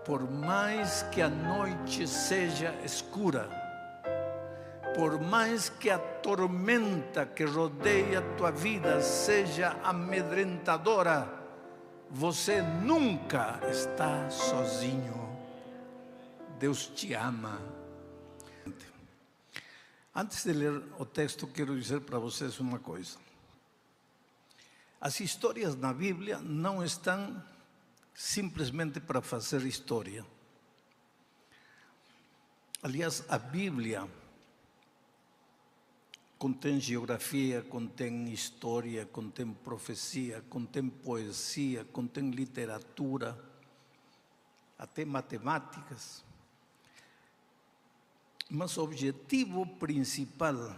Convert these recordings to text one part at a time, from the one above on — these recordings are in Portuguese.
por mais que a noite seja escura, por mais que a tormenta que rodeia a tua vida seja amedrentadora, você nunca está sozinho. Deus te ama. Antes de ler o texto, quero dizer para vocês uma coisa. As histórias na Bíblia não estão simplesmente para fazer história. Aliás, a Bíblia contém geografia, contém história, contém profecia, contém poesia, contém literatura, até matemáticas. Mas o objetivo principal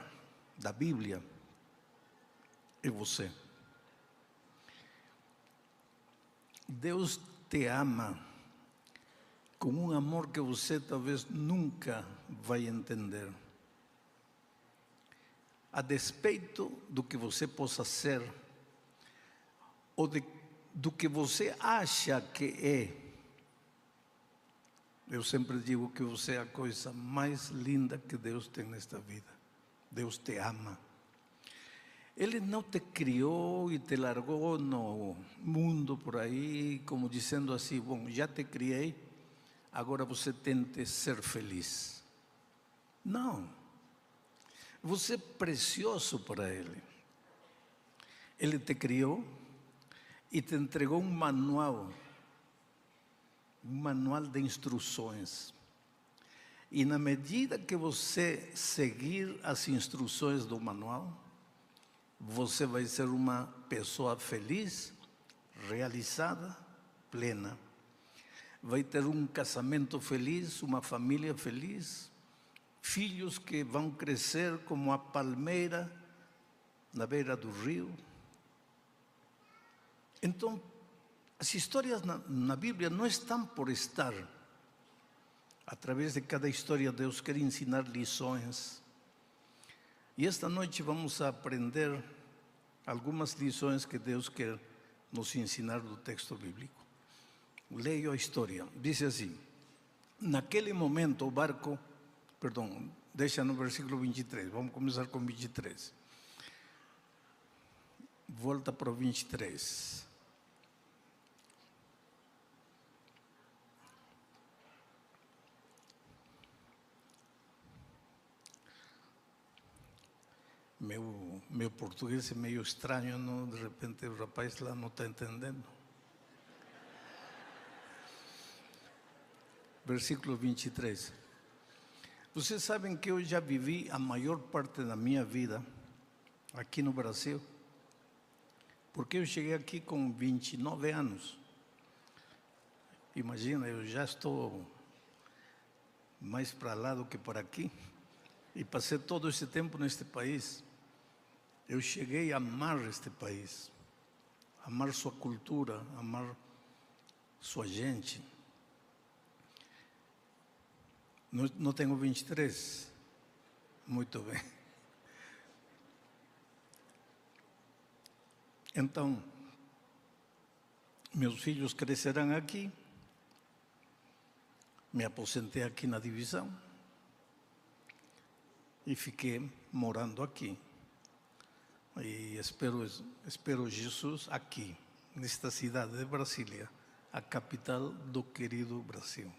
da Bíblia é você. Deus te ama com um amor que você talvez nunca vai entender. A despeito do que você possa ser, ou do que você acha que é, eu sempre digo que você é a coisa mais linda que Deus tem nesta vida. Deus te ama. Ele não te criou e te largou no mundo por aí, como dizendo assim, bom, já te criei, agora você tente ser feliz. Não. Você é precioso para Ele. Ele te criou e te entregou um manual de instruções. E na medida que você seguir as instruções do manual, você vai ser uma pessoa feliz, realizada, plena. Vai ter um casamento feliz, uma família feliz, filhos que vão crescer como a palmeira na beira do rio. Então, as histórias na Bíblia não estão por estar. Através de cada história, Deus quer ensinar lições. E esta noite vamos aprender algumas lições que Deus quer nos ensinar do texto bíblico. Leio a história. Diz assim: naquele momento o barco, deixa no versículo 23, vamos começar com 23. Volta para o 23. Meu português é meio estranho, não? De repente o rapaz lá não está entendendo. Versículo 23. Vocês sabem que eu já vivi a maior parte da minha vida aqui no Brasil, porque eu cheguei aqui com 29 anos. Imagina, eu já estou mais para lá do que para aqui, e passei todo esse tempo neste país. Eu cheguei a amar este país, amar sua cultura, amar sua gente. Não tenho 23? Muito bem. Então, meus filhos crescerão aqui, me aposentei aqui na divisão e fiquei morando aqui. E espero Jesus aqui, nesta cidade de Brasília, a capital do querido Brasil.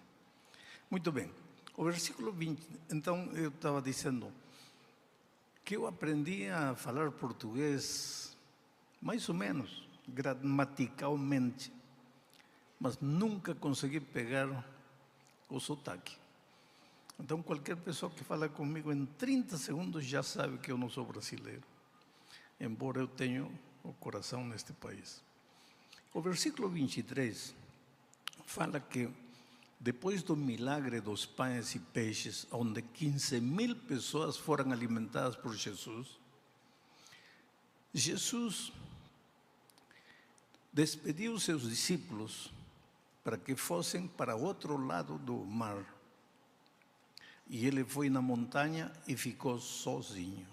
Muito bem. O versículo 20, então eu estava dizendo que eu aprendi a falar português, mais ou menos, gramaticalmente, mas nunca consegui pegar o sotaque. Então qualquer pessoa que fala comigo em 30 segundos já sabe que eu não sou brasileiro, embora eu tenha o coração neste país. O versículo 23 fala que depois do milagre dos pães e peixes, onde 15.000 pessoas foram alimentadas por Jesus, Jesus despediu seus discípulos para que fossem para outro lado do mar. E ele foi na montanha e ficou sozinho.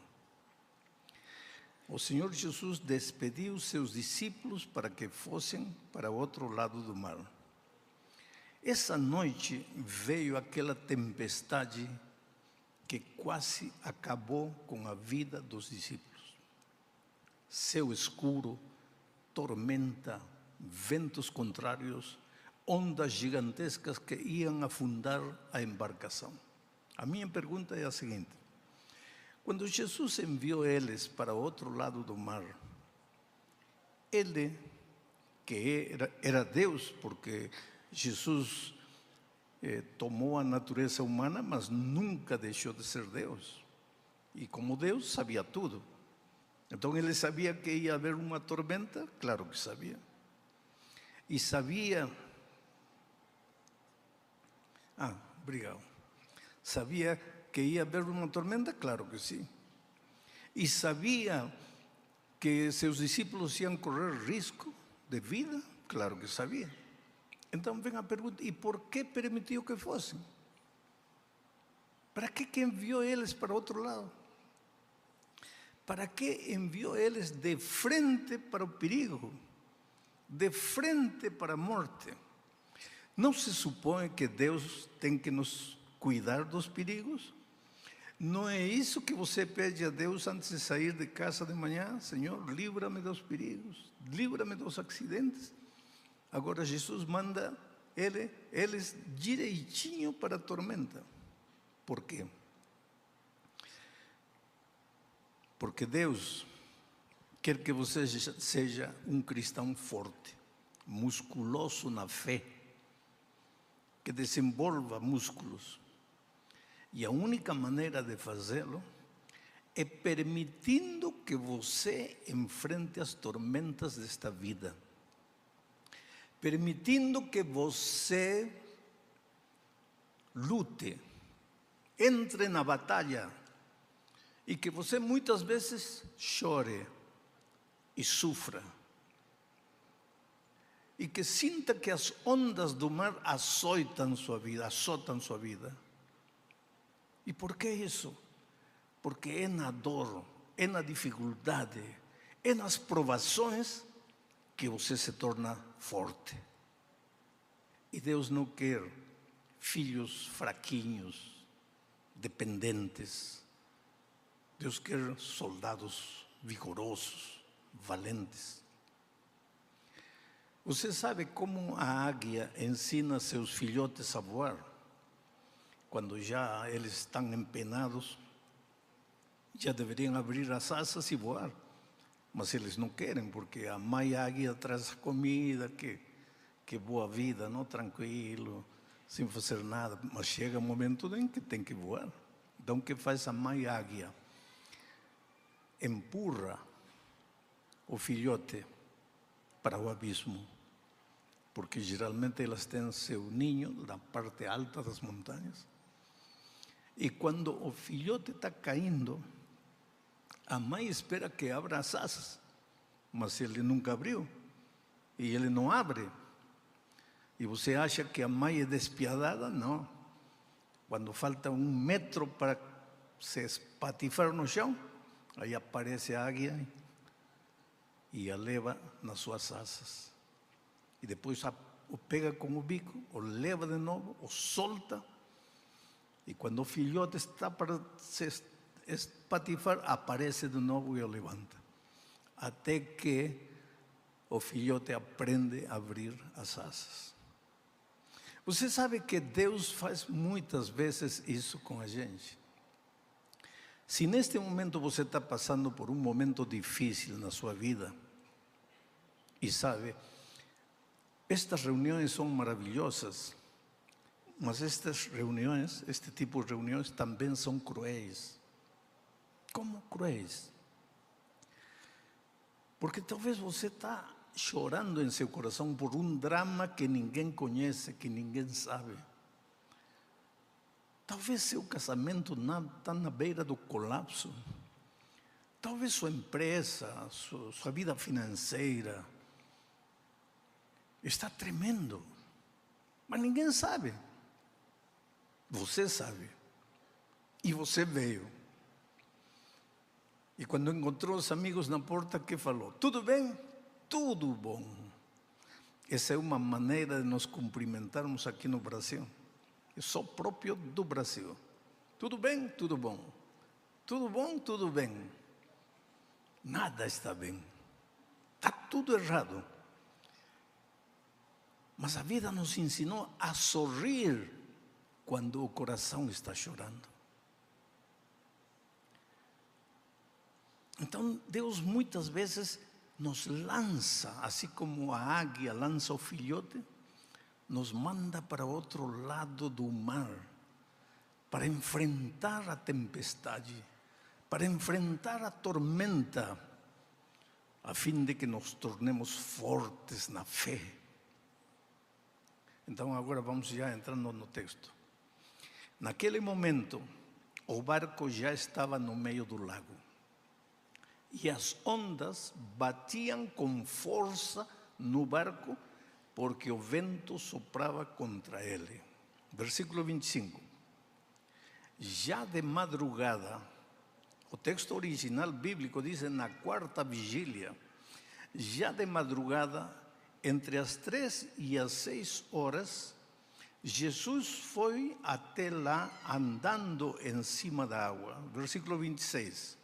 O Senhor Jesus despediu seus discípulos para que fossem para outro lado do mar. Essa noite veio aquela tempestade que quase acabou com a vida dos discípulos. Céu escuro, tormenta, ventos contrários, ondas gigantescas que iam afundar a embarcação. A minha pergunta é a seguinte: quando Jesus enviou eles para outro lado do mar, ele, que era Deus, porque Jesus tomou a natureza humana, mas nunca deixou de ser Deus. E como Deus, sabia tudo. Então ele sabia que ia haver uma tormenta? Claro que sabia. E sabia... obrigado. Sabia que ia haver uma tormenta? Claro que sim. E sabia que seus discípulos iam correr risco de vida? Claro que sabia. Então vem a pergunta: e por que permitiu que fossem? Para que enviou eles para outro lado? Para que enviou eles de frente para o perigo? De frente para a morte? Não se supõe que Deus tem que nos cuidar dos perigos? Não é isso que você pede a Deus antes de sair de casa de manhã? Senhor, livra-me dos perigos, livra-me dos acidentes. Agora Jesus manda eles direitinho para a tormenta. Por quê? Porque Deus quer que você seja um cristão forte, musculoso na fé, que desenvolva músculos. E a única maneira de fazê-lo é permitindo que você enfrente as tormentas desta vida. Permitindo que você lute, entre na batalha, e que você muitas vezes chore e sofra, e que sinta que as ondas do mar azoitam sua vida. E por que isso? Porque é na dor, é na dificuldade, é nas provações que você se torna forte. E Deus não quer filhos fraquinhos, dependentes. Deus quer soldados vigorosos, valentes. Você sabe como a águia ensina seus filhotes a voar? Quando já eles estão empenados, já deveriam abrir as asas e voar. Mas eles não querem, porque a mãe águia traz comida, que boa vida, não? Tranquilo, sem fazer nada. Mas chega um momento em que tem que voar. Então o que faz a mãe águia? Empurra o filhote para o abismo, porque geralmente elas têm seu ninho na parte alta das montanhas. E quando o filhote está caindo, a mãe espera que abra as asas, mas ele nunca abriu, e ele não abre. E você acha que a mãe é despiadada? Não. Quando falta 1 metro para se espatifar no chão, aí aparece a águia e a leva nas suas asas. E depois o pega com o bico, o leva de novo, o solta. E quando o filhote está para se espatifar, aparece de novo e o levanta. Até que o filhote aprende a abrir as asas. Você sabe que Deus faz muitas vezes isso com a gente. Se neste momento você está passando por um momento difícil na sua vida, e sabe, estas reuniões são maravilhosas, mas estas reuniões, este tipo de reuniões também são cruéis. Como cruéis? Porque talvez você está chorando em seu coração por um drama que ninguém conhece, que ninguém sabe. Talvez seu casamento está na beira do colapso. Talvez sua empresa, sua vida financeira está tremendo. Mas ninguém sabe. Você sabe. E você veio. E quando encontrou os amigos na porta, que falou? Tudo bem? Tudo bom. Essa é uma maneira de nos cumprimentarmos aqui no Brasil. É só próprio do Brasil. Tudo bem? Tudo bom. Tudo bom? Tudo bem. Nada está bem. Está tudo errado. Mas a vida nos ensinou a sorrir quando o coração está chorando. Então, Deus muitas vezes nos lança, assim como a águia lança o filhote, nos manda para outro lado do mar, para enfrentar a tempestade, para enfrentar a tormenta, a fim de que nos tornemos fortes na fé. Então agora vamos já entrando no texto. Naquele momento, o barco já estava no meio do lago. E as ondas batiam com força no barco, porque o vento soprava contra ele. Versículo 25. Já de madrugada, o texto original bíblico diz na quarta vigília, já de madrugada, entre as 3 e as 6 horas, Jesus foi até lá andando em cima da água. Versículo 26.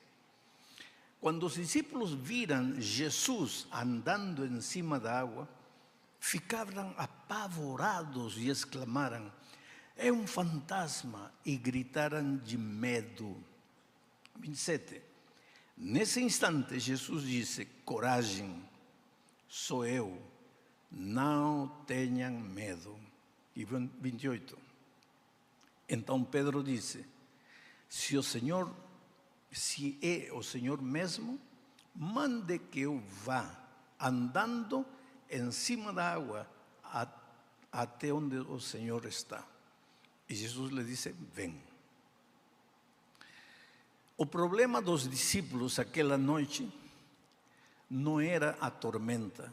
Quando os discípulos viram Jesus andando em cima da água, ficaram apavorados e exclamaram: é um fantasma, e gritaram de medo. 27. Nesse instante, Jesus disse: coragem, sou eu, não tenham medo. E 28. Então Pedro disse: se é o Senhor mesmo, mande que eu vá andando em cima da água até onde o Senhor está. E Jesus lhe disse: vem. O problema dos discípulos aquela noite não era a tormenta,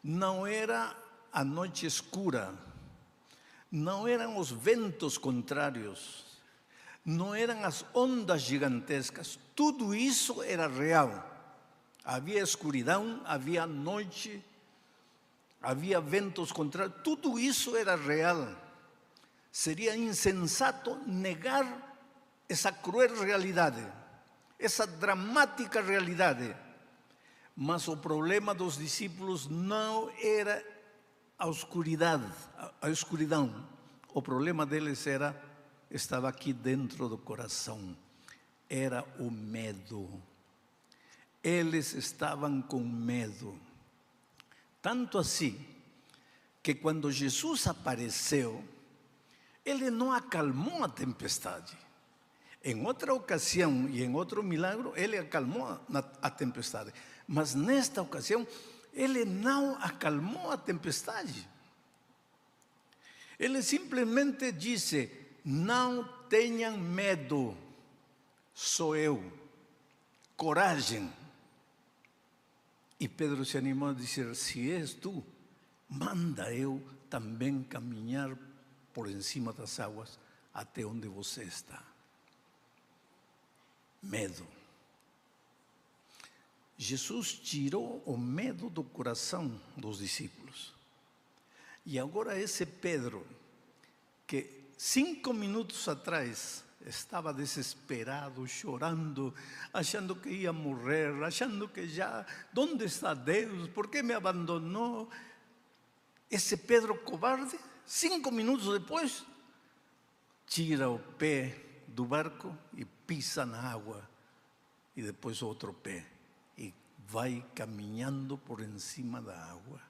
não era a noite escura, não eram os ventos contrários, não eram as ondas gigantescas. Tudo isso era real. Havia escuridão, havia noite, havia ventos contrários, tudo isso era real. Seria insensato negar essa cruel realidade, essa dramática realidade. Mas o problema dos discípulos não era a escuridão. O problema deles estava aqui dentro do coração. Era o medo. Eles estavam com medo. Tanto assim, que quando Jesus apareceu, ele não acalmou a tempestade. Em outra ocasião e em outro milagre, ele acalmou a tempestade. Mas nesta ocasião, ele não acalmou a tempestade. Ele simplesmente disse: não tenham medo, sou eu, coragem. E Pedro se animou a dizer: se és tu, manda eu também caminhar por cima das águas até onde você está. Medo. Jesus tirou o medo do coração dos discípulos. E agora esse Pedro, que 5 minutos atrás estava desesperado, chorando, achando que ia morrer, achando que já, onde está Deus? Por que me abandonou? Esse Pedro covarde, 5 minutos depois, tira o pé do barco e pisa na água, e depois outro pé, e vai caminhando por cima da água.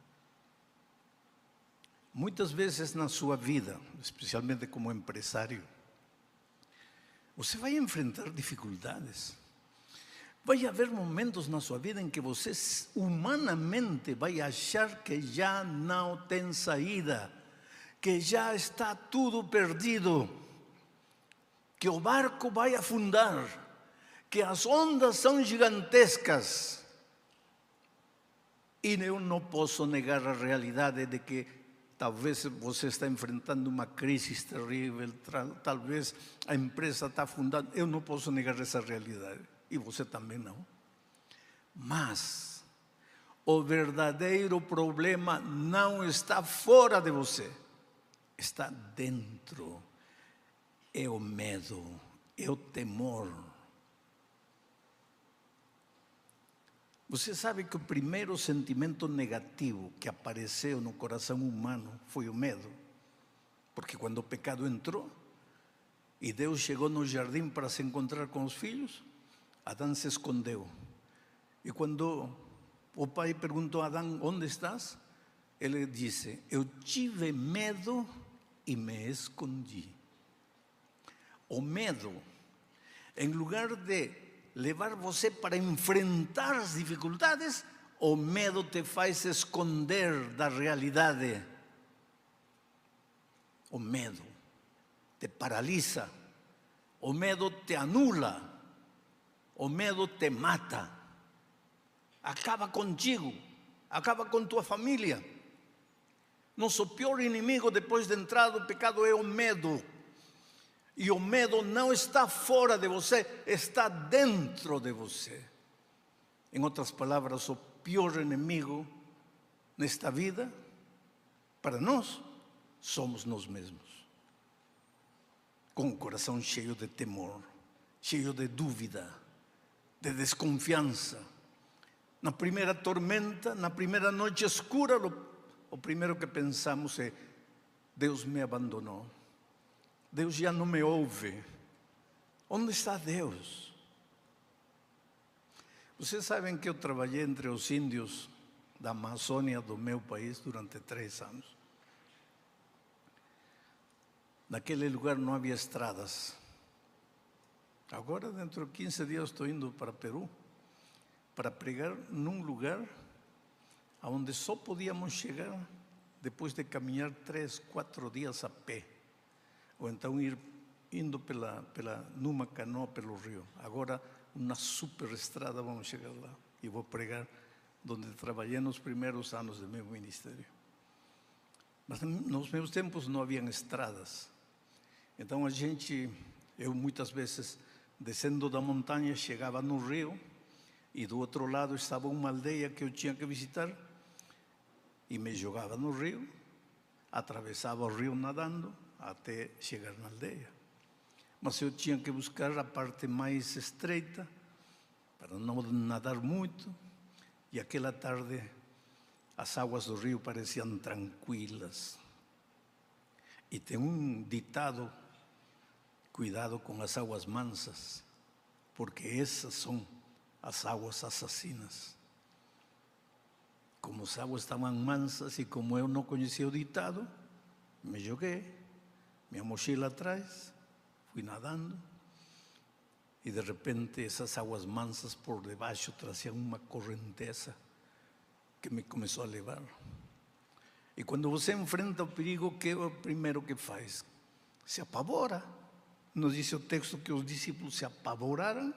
Muitas vezes na sua vida, especialmente como empresário, você vai enfrentar dificuldades. Vai haver momentos na sua vida em que você humanamente vai achar que já não tem saída, que já está tudo perdido, que o barco vai afundar, que as ondas são gigantescas. E eu não posso negar a realidade de que talvez você está enfrentando uma crise terrível, talvez a empresa está afundando. Eu não posso negar essa realidade. E você também não. Mas O verdadeiro problema não está fora de você, está dentro. É o medo, é o temor. Você sabe que o primeiro sentimento negativo que apareceu no coração humano foi o medo. Porque quando o pecado entrou e Deus chegou no jardim para se encontrar com os filhos, Adão se escondeu. E quando o pai perguntou a Adão: onde estás? Ele disse: eu tive medo e me escondi. O medo, em lugar de levar você para enfrentar as dificuldades, o medo te faz esconder da realidade. O medo te paralisa, o medo te anula, o medo te mata, acaba contigo, acaba com tua família. Nosso pior inimigo depois de entrar no pecado é o medo. E o medo não está fora de você, está dentro de você. Em outras palavras, o pior inimigo nesta vida, para nós, somos nós mesmos. Com o coração cheio de temor, cheio de dúvida, de desconfiança. Na primeira tormenta, na primeira noite escura, o primeiro que pensamos é: Deus me abandonou. Deus já não me ouve. Onde está Deus? Vocês sabem que eu trabalhei entre os índios da Amazônia do meu país durante 3 anos. Naquele lugar não havia estradas. Agora, dentro de 15 dias, estou indo para Peru para pregar num lugar onde só podíamos chegar depois de caminhar 3, 4 dias a pé. Ou então indo numa canoa pelo rio. Agora, uma super estrada, vamos chegar lá. E vou pregar onde trabalhei nos primeiros anos do meu ministério. Mas nos meus tempos não haviam estradas. Então eu muitas vezes, descendo da montanha, chegava no rio, e do outro lado estava uma aldeia que eu tinha que visitar, e me jogava no rio, atravessava o rio nadando, até chegar na aldeia. Mas eu tinha que buscar a parte mais estreita, para não nadar muito, e aquela tarde as águas do rio pareciam tranquilas. E tem um ditado: cuidado com as águas mansas, porque essas são as águas assassinas. Como as águas estavam mansas e como eu não conhecia o ditado, me joguei, minha mochila atrás, fui nadando, e de repente essas águas mansas por debaixo traziam uma correnteza que me começou a levar. E quando você enfrenta o perigo, o que é o primeiro que faz? Se apavora. Nos diz o texto que os discípulos se apavoraram.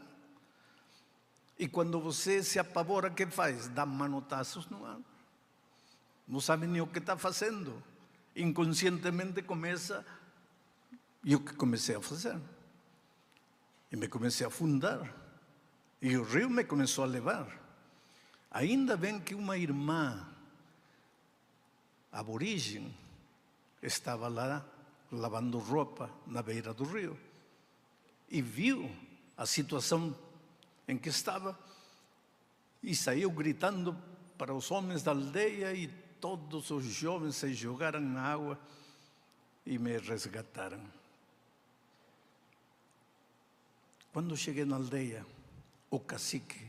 E quando você se apavora, o que faz? Dá manotaços no ar. Não sabe nem o que está fazendo. Inconscientemente começa. E o que comecei a fazer? E me comecei a afundar. E o rio me começou a levar. Ainda bem que uma irmã aborígene estava lá lavando roupa na beira do rio. E viu a situação em que estava e saiu gritando para os homens da aldeia, e todos os jovens se jogaram na água e me resgataram. Quando cheguei na aldeia, o cacique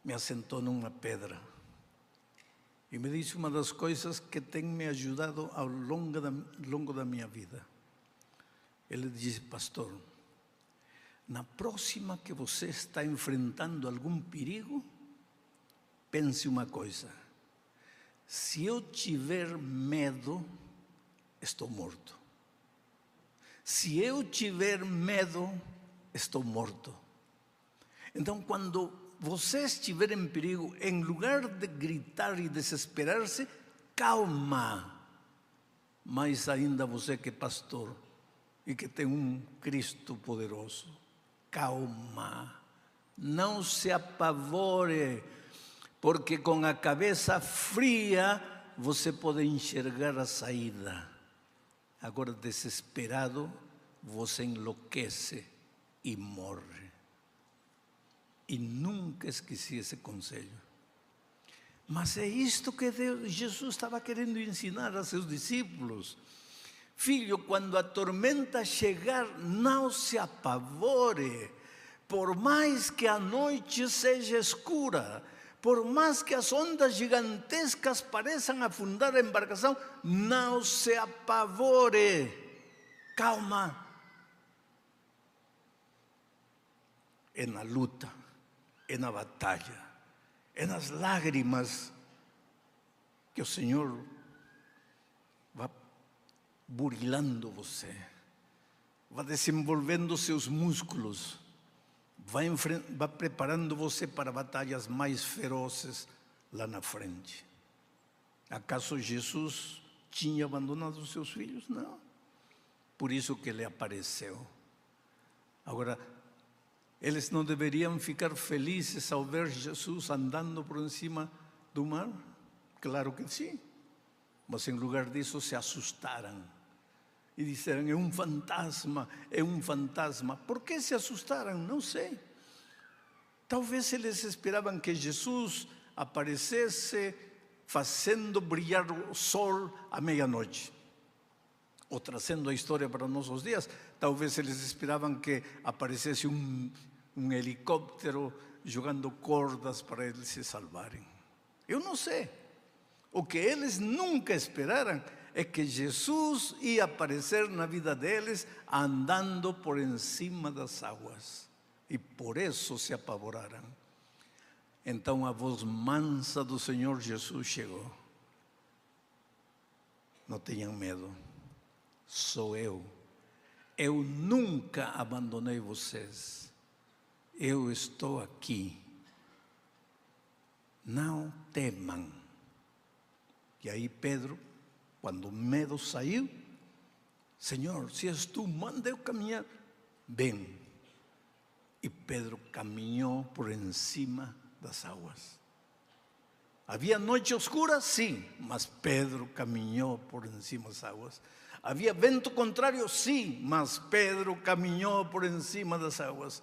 me assentou numa pedra e me disse uma das coisas que tem me ajudado ao longo da minha vida. Ele disse: pastor, na próxima que você está enfrentando algum perigo, pense uma coisa: se eu tiver medo, estou morto. Se eu tiver medo, estou morto. Então, quando você estiver em perigo, em lugar de gritar e desesperar-se, calma. Mas ainda você que é pastor e que tem um Cristo poderoso, calma. Não se apavore, Porque com a cabeça fria você pode enxergar a saída. Agora, desesperado, você enlouquece e morre. E nunca esqueci esse conselho. Mas é isto que Jesus estava querendo ensinar a seus discípulos. Filho, quando a tormenta chegar, não se apavore. Por mais que a noite seja escura, por mais que as ondas gigantescas pareçam afundar a embarcação, não se apavore. Calma. É na luta, é na batalha, é nas lágrimas que o Senhor vai burilando você, vai desenvolvendo seus músculos, vai preparando você para batalhas mais ferozes lá na frente. Acaso Jesus tinha abandonado os seus filhos? Não. Por isso que ele apareceu. Agora, eles não deveriam ficar felizes ao ver Jesus andando por cima do mar? Claro que sim. Mas em lugar disso se assustaram. E disseram, é um fantasma, é um fantasma. Por que se assustaram? Não sei. Talvez eles esperavam que Jesus aparecesse fazendo brilhar o sol à meia-noite. Ou trazendo a história para nossos dias, talvez eles esperavam que aparecesse um helicóptero jogando cordas para eles se salvarem. Eu não sei. O que eles nunca esperaram é que Jesus ia aparecer na vida deles andando por cima das águas. E por isso se apavoraram. Então a voz mansa do Senhor Jesus chegou. Não tenham medo. Sou eu. Eu nunca abandonei vocês. Eu estou aqui. Não temam. E aí Pedro, quando o medo saiu, Senhor, se és tu, manda eu caminhar. Vem. E Pedro caminhou por cima das águas. Havia noite escura? Sim, mas Pedro caminhou por cima das águas. Havia vento contrário? Sim, mas Pedro caminhou por cima das águas.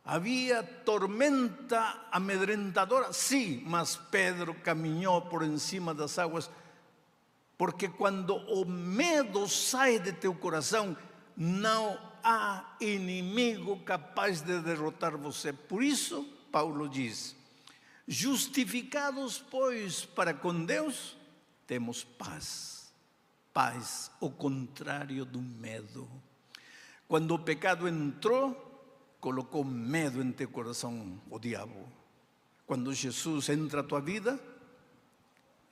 Havia tormenta amedrentadora? Sim, mas Pedro caminhou por cima das águas. Porque quando o medo sai de teu coração, não há inimigo capaz de derrotar você. Por isso, Paulo diz, justificados, pois, para com Deus, temos paz. Paz, o contrário do medo. Quando o pecado entrou, colocou medo em teu coração, o diabo. Quando Jesus entra na tua vida,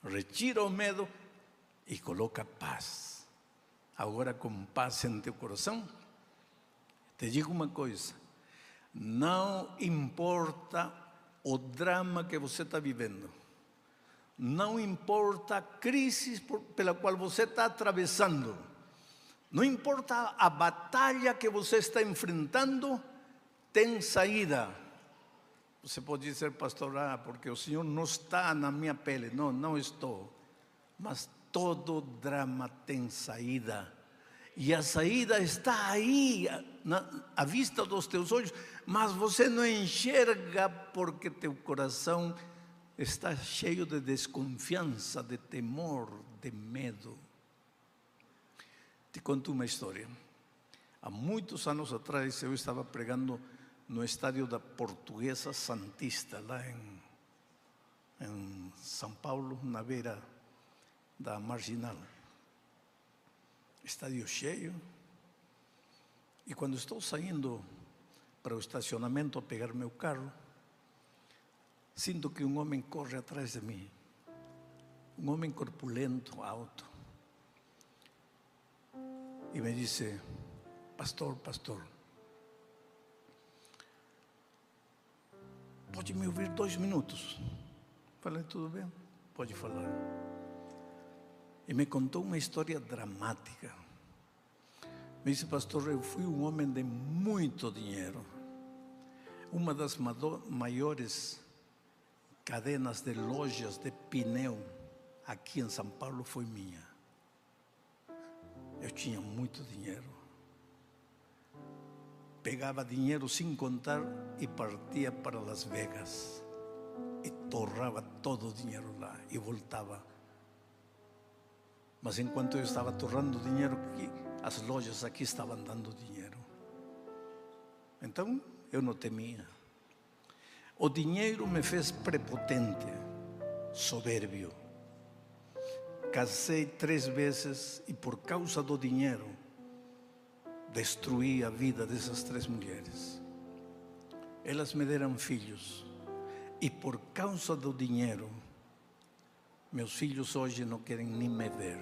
retira o medo e coloca paz. Agora, com paz em teu coração, te digo uma coisa: não importa o drama que você está vivendo, não importa a crise pela qual você está atravessando, não importa a batalha que você está enfrentando, tem saída. Você pode dizer, pastor, porque o Senhor não está na minha pele. Não, não estou. Mas todo drama tem saída. E a saída está aí, à vista dos teus olhos, mas você não enxerga porque teu coração está cheio de desconfiança, de temor, de medo. Te conto uma história. Há muitos anos atrás eu estava pregando no estádio da Portuguesa Santista, lá em São Paulo, na beira da Marginal. Estádio cheio. E quando estou saindo para o estacionamento a pegar meu carro, sinto que um homem corre atrás de mim. Um homem corpulento, alto. E me disse, pastor, pode me ouvir 2 minutos? Falei, tudo bem, pode falar. E me contou uma história dramática. Me disse, pastor, eu fui um homem de muito dinheiro. Uma das maiores cadenas de lojas de pneu aqui em São Paulo foi minha. Eu tinha muito dinheiro. Pegava dinheiro sem contar e partia para Las Vegas. E torrava todo o dinheiro lá e voltava. Mas enquanto eu estava torrando dinheiro aqui, as lojas aqui estavam dando dinheiro. Então eu não temia. O dinheiro me fez prepotente, soberbio. Casei 3 vezes e por causa do dinheiro destruí a vida dessas 3 mulheres. Elas me deram filhos e por causa do dinheiro meus filhos hoje não querem nem me ver.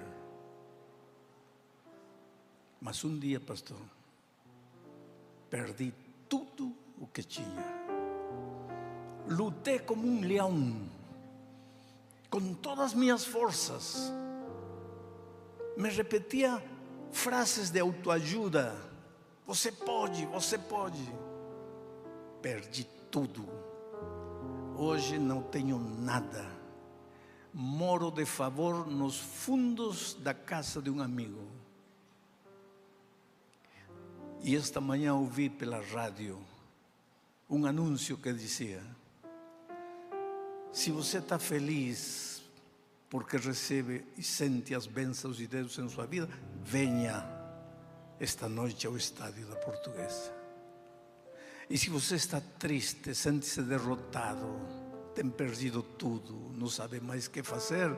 Mas um dia, pastor, perdi tudo o que tinha. Lutei como um leão, com todas as minhas forças. Me repetia frases de autoajuda: você pode, você pode. Perdi tudo. Hoje não tenho nada. Moro de favor nos fundos da casa de um amigo. E esta manhã ouvi pela rádio um anúncio que dizia: se você está feliz porque recebe e sente as bênçãos de Deus em sua vida, venha esta noite ao estádio da Portuguesa. E se você está triste, sente-se derrotado, tem perdido tudo, não sabe mais o que fazer,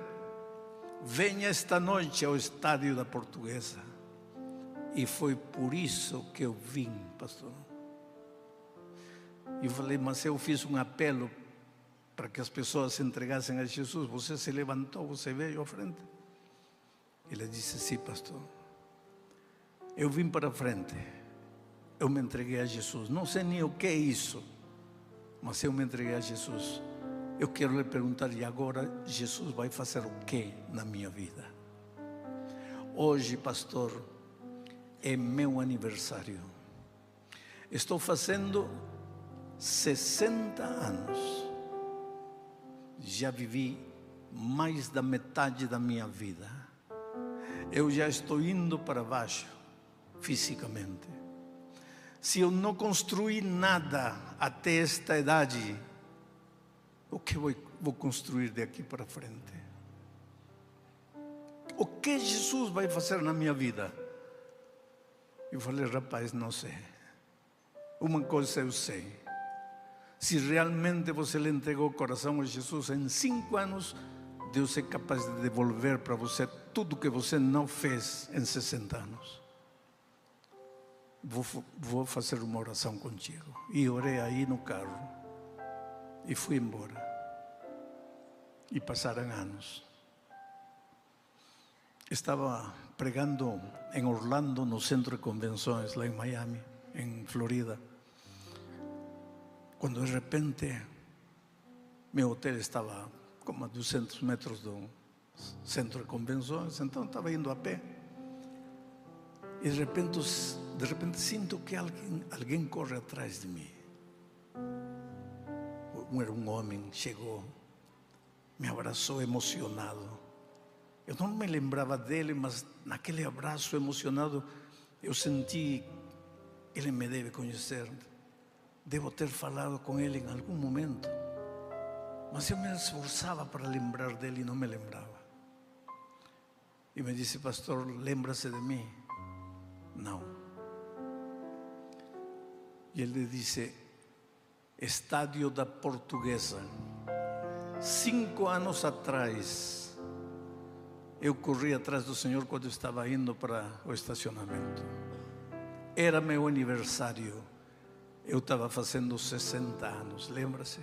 venha esta noite ao estádio da Portuguesa. E foi por isso que eu vim, pastor. E falei, mas eu fiz um apelo para que as pessoas se entregassem a Jesus. Você se levantou, você veio à frente. Ele disse, sim, pastor. Eu vim para a frente. Eu me entreguei a Jesus. Não sei nem o que é isso, mas eu me entreguei a Jesus. Eu quero lhe perguntar, e agora Jesus vai fazer o que na minha vida? Hoje, pastor, é meu aniversário. Estou fazendo 60 anos. Já vivi mais da metade da minha vida. Eu já estou indo para baixo, fisicamente. Se eu não construí nada até esta idade, o que vou construir daqui para frente? O que Jesus vai fazer na minha vida? Eu falei, rapaz, não sei. Uma coisa eu sei. Se realmente você lhe entregou o coração a Jesus, em 5 anos, Deus é capaz de devolver para você tudo que você não fez em 60 anos. Vou fazer uma oração contigo. E orei aí no carro. E fui embora. E passaram anos. Estava pregando em Orlando, no centro de convenções, lá em Miami, em Florida. Quando de repente, meu hotel estava como a 200 metros do centro de convenções, então estava indo a pé. E de repente sinto que alguém corre atrás de mim. Era um homem, chegou, me abraçou emocionado. Eu não me lembrava dele, mas naquele abraço emocionado eu senti, ele me deve conhecer. Devo ter falado com ele em algum momento. Mas eu me esforçava para lembrar dele e não me lembrava. E me disse, pastor, lembra-se de mim? Não. E ele disse, estádio da Portuguesa. 5 anos atrás, eu corri atrás do Senhor quando eu estava indo para o estacionamento. Era meu aniversário. Eu estava fazendo 60 anos, lembra-se?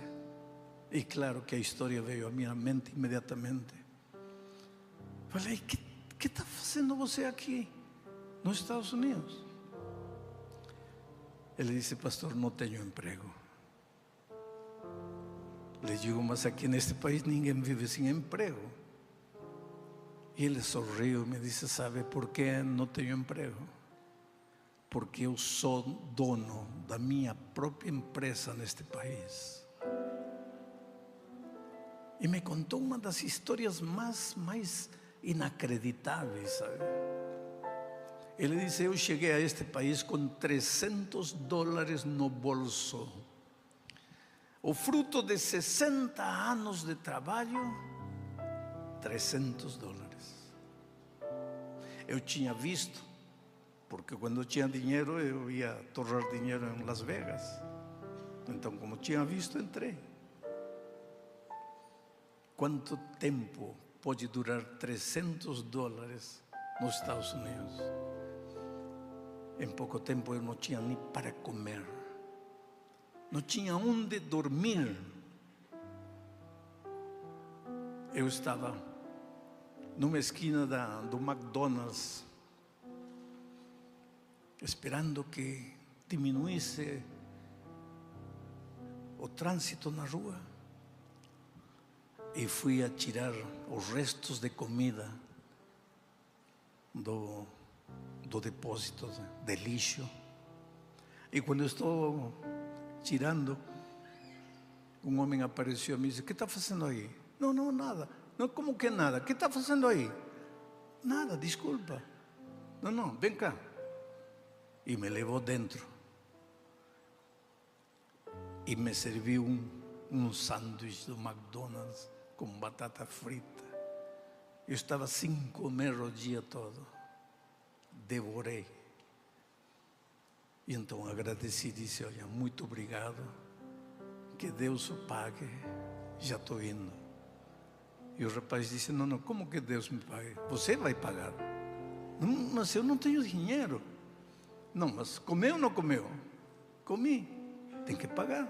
E claro que a história veio à minha mente imediatamente. Falei, que está fazendo você aqui, nos Estados Unidos? Ele disse, pastor, não tenho emprego. Le digo, mas aqui neste país ninguém vive sem emprego. E ele sorriu e me disse, sabe por que não tenho emprego? Porque eu sou dono da minha própria empresa neste país. E me contou uma das histórias mais inacreditáveis, sabe? Ele disse: eu cheguei a este país com $300 no bolso. O fruto de 60 anos de trabalho, $300. Eu tinha visto, porque quando eu tinha dinheiro, eu ia torrar dinheiro em Las Vegas. Então, como tinha visto, entrei. Quanto tempo pode durar $300 nos Estados Unidos? Em pouco tempo eu não tinha nem para comer, não tinha onde dormir. Eu estava numa esquina do McDonald's, esperando que diminuísse o trânsito na rua, e fui a tirar os restos de comida do depósito de lixo. E quando eu estou tirando, um homem apareceu e me disse: o que está fazendo aí? Não, nada. Não, como que nada? O que está fazendo aí? Nada, desculpa. Não, vem cá. E me levou dentro e me serviu um sanduíche do McDonald's com batata frita. Eu estava sem comer o dia todo. Devorei. E então agradeci e disse: olha, muito obrigado, que Deus o pague, já estou indo. E o rapaz disse: não, como que Deus me pague? Você vai pagar. Não, mas eu não tenho dinheiro. Não, mas comeu ou não comeu? Comi, tem que pagar.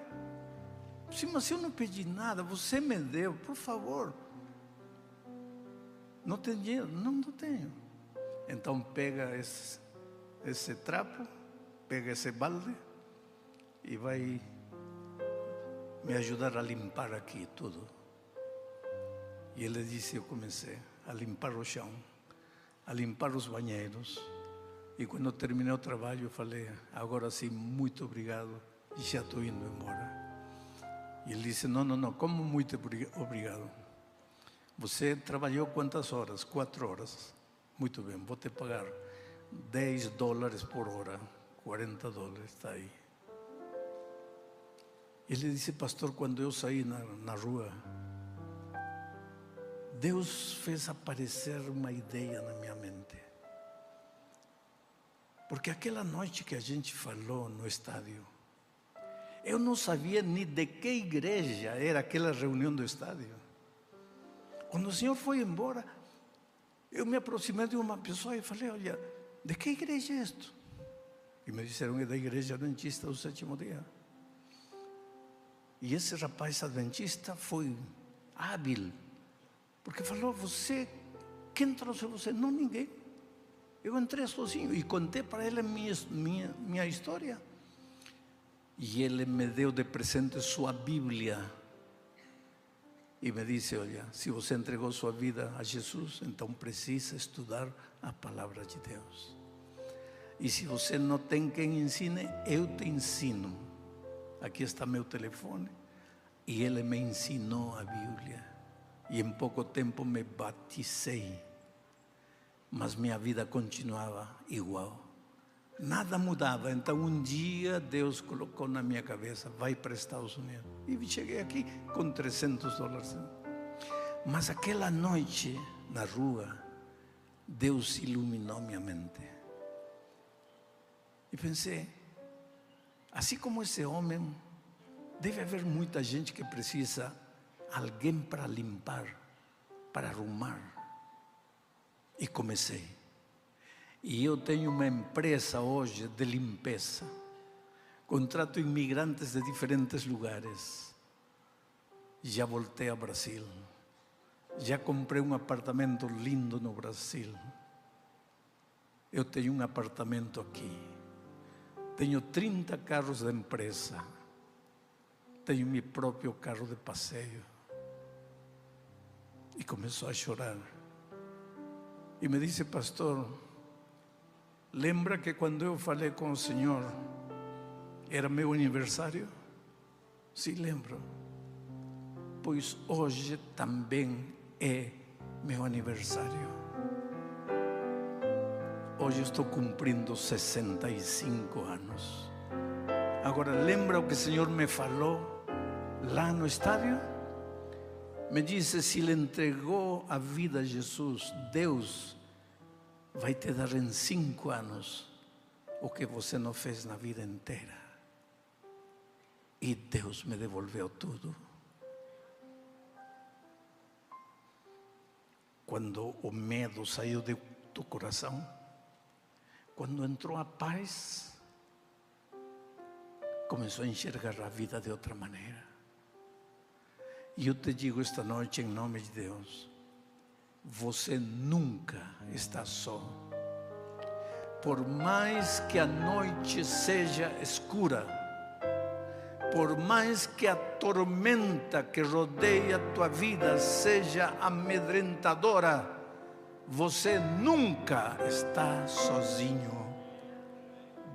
Sim, mas eu não pedi nada, você me deu, por favor. Não tem dinheiro? Não tenho. Então pega esse trapo, pega esse balde e vai me ajudar a limpar aqui tudo. E ele disse: eu comecei a limpar o chão, a limpar os banheiros. E quando eu terminei o trabalho, eu falei: agora sim, muito obrigado, e já estou indo embora. E ele disse: não, como muito obrigado? Você trabalhou quantas horas? 4 horas. Muito bem, vou te pagar $10 por hora, $40, está aí. Ele disse: pastor, quando eu saí na rua, Deus fez aparecer uma ideia na minha mente. Porque aquela noite que a gente falou no estádio, eu não sabia nem de que igreja era aquela reunião do estádio. Quando o Senhor foi embora, eu me aproximei de uma pessoa e falei: olha, de que igreja é isto? E me disseram: é da igreja adventista do sétimo dia. E esse rapaz adventista foi hábil, porque falou: você, quem trouxe você? Não, ninguém. Eu entrei sozinho e contei para ele minha história. E ele me deu de presente sua Bíblia. E me disse: olha, se você entregou sua vida a Jesus, então precisa estudar a palavra de Deus. E se você não tem quem ensine, eu te ensino. Aqui está meu telefone. E ele me ensinou a Bíblia. E em pouco tempo me batizei. Mas minha vida continuava igual. Nada mudava. Então um dia Deus colocou na minha cabeça: vai para os Estados Unidos. E cheguei aqui com $300. Mas aquela noite na rua, Deus iluminou minha mente. E pensei: assim como esse homem, deve haver muita gente que precisa alguém para limpar, para arrumar. E comecei. E eu tenho uma empresa hoje de limpeza. Contrato imigrantes de diferentes lugares. Já voltei ao Brasil. Já comprei um apartamento lindo no Brasil. Eu tenho um apartamento aqui. Tenho 30 carros de empresa. Tenho meu próprio carro de passeio. E começou a chorar. E me disse: pastor, lembra que quando eu falei com o Senhor, era meu aniversário? Sim, lembro. pois hoje também é meu aniversário. Hoje estou cumprindo 65 anos. Agora, lembra o que o Senhor me falou lá no estádio? Me disse: se Ele entregou a vida a Jesus, Deus vai te dar em 5 anos o que você não fez na vida inteira. E Deus me devolveu tudo. Quando o medo saiu do coração, quando entrou a paz, começou a enxergar a vida de outra maneira. E eu te digo esta noite, em nome de Deus, você nunca está só. Por mais que a noite seja escura, por mais que a tormenta que rodeia a tua vida seja amedrentadora, você nunca está sozinho.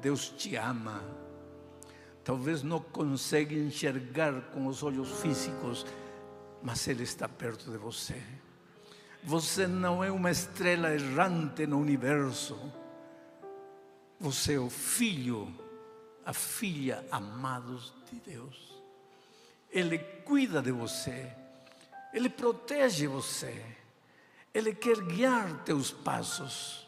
Deus te ama. Talvez não consiga enxergar com os olhos físicos, mas Ele está perto de você. Você não é uma estrela errante no universo. Você é o filho, a filha amados de Deus. Ele cuida de você. Ele protege você. Ele quer guiar teus passos.